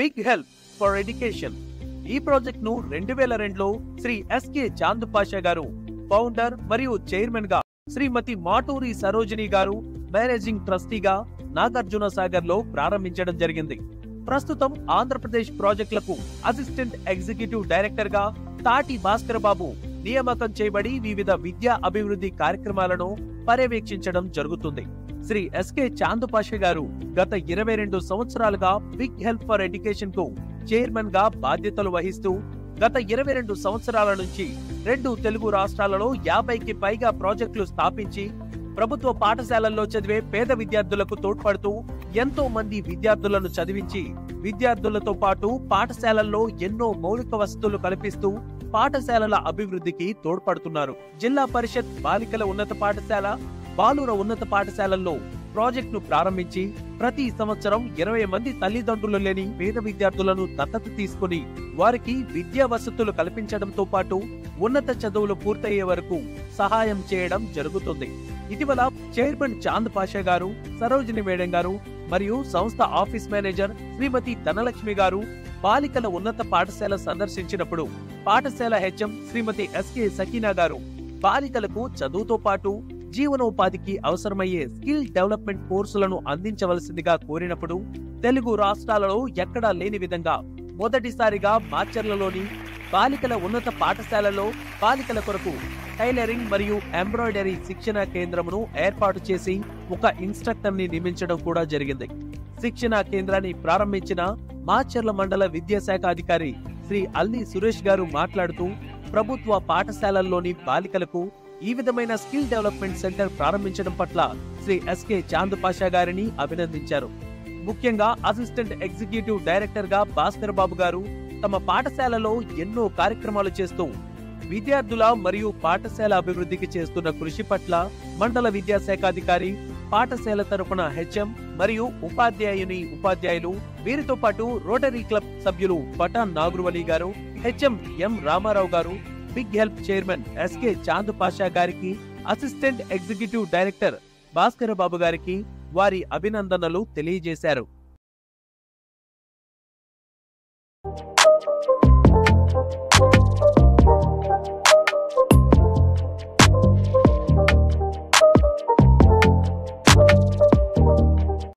Big Help for education. ఈ project ను 2002లో శ్రీ ఎస్కే చాంద్ పాషా గారు ఫౌండర్ మరియు చైర్మన్ గా, శ్రీమతి మాటూరి సరోజిని గారు మేనేజింగ్ ట్రస్టీగా నాగార్జున సాగర్ లో ప్రారంభించడం జరిగింది. ప్రస్తుతం ఆంధ్రప్రదేశ్ ప్రాజెక్టులకు అసిస్టెంట్ ఎగ్జిక్యూటివ్ డైరెక్టర్ గా తాటి భాస్కర్ బాబు నియామకం చేయబడి వివిధ విద్యా అభివృద్ధి కార్యక్రమాలను పర్యవేక్షించడం జరుగుతుంది. శ్రీ ఎస్కే చాంద్ పాషా గారు గత 22 సంవత్సరాలుగా బిగ్ హెల్ప్ ఫర్ ఎడ్యుకేషన్ కు చైర్మన్ గా బాధ్యతలు వహిస్తూ గత 22 సంవత్సరాల నుంచి 2 తెలుగు రాష్ట్రాలలో 50కి పైగా ప్రాజెక్టులు స్థాపించి ప్రభుత్వ పాఠశాలల్లో చదివే పేద విద్యార్థులకు తోడ్పడుతూ ఎంతో మంది విద్యార్థులను చదివించి విద్యార్థులతో పాటు పాఠశాలల్లో ఎన్నో మౌలిక వసతులు కల్పిస్తూ పాఠశాలల అభివృద్ధికి తోడ్పడుతున్నారు. జిల్లా పరిషత్ బాలికల ఉన్నత పాఠశాల, బాలుర ఉన్నత పాఠశాలల్లో ప్రాజెక్ట్ ను ప్రారంభించి ప్రతి సంవత్సరం 20 మంది తల్లిదండ్రులు లేని పేద విద్యార్థులను దత్తత తీసుకుని వారికి విద్యా వసతులు కల్పించడంతో పాటు ఉన్నత చదువులు పూర్తయ్యే వరకు సహాయం చేయడం జరుగుతుంది. ఇటీవల చైర్మన్ చాంద్ పాషా గారు, సరోజిని మేడం గారు మరియు సంస్థ ఆఫీస్ మేనేజర్ శ్రీమతి ధనలక్ష్మి గారు బాలికల ఉన్నత పాఠశాల సందర్శించినప్పుడు పాఠశాల హెచ్ఎం శ్రీమతి ఎస్కే సకీనా గారు బాలికలకు చదువుతో పాటు జీవనోపాధికి అవసరమయ్యే స్కిల్ డెవలప్మెంట్ కోర్సులను అందించవలసిందిగా కోరినప్పుడు తెలుగు రాష్ట్రాలలో ఎక్కడా లేని విధంగా మొదటిసారిగా మాచర్లలోని బాలికల ఉన్నత పాఠశాలలో బాలికల కొరకు టైలరింగ్ మరియు ఎంబ్రాయిడరీ శిక్షణ కేంద్రమును ఏర్పాటు చేసి ఒక ఇన్స్ట్రక్టర్ ని నియమించడం కూడా జరిగింది. శిక్షణ కేంద్రాన్ని ప్రారంభించిన మాచర్ల మండల విద్యాశాఖ అధికారి శ్రీ అల్లి సురేష్ గారు మాట్లాడుతూ ప్రభుత్వ పాఠశాలల్లోని బాలికలకు ఈ విధమైన స్కిల్ డెవలప్మెంట్ సెంటర్ ప్రారంభించడం పట్ల శ్రీ ఎస్కే చాంద్ పాషా గారిని అభినందించారు. ముఖ్యంగా అసిస్టెంట్ ఎగ్జిక్యూటివ్ డైరెక్టర్ గా భాస్కర్ బాబు గారు తమ పాఠశాలలో ఎన్నో కార్యక్రమాలు చేస్తూ విద్యార్థుల మరియు పాఠశాల అభివృద్ధికి చేస్తున్న కృషి పట్ల మండల విద్యాశాఖ అధికారి, పాఠశాల తరపున హెచ్ఎం మరియు ఉపాధ్యాయులు, వీరితో పాటు రోటరీ క్లబ్ సభ్యులు పఠాన్ నాగరువలి గారు, హెచ్ఎం ఎం రామారావు గారు, Big Help chairman SK Chand Pasha గారికి, assistant executive director Bhaskar Babu గారికి వారి అభినందనలు తెలియజేశారు.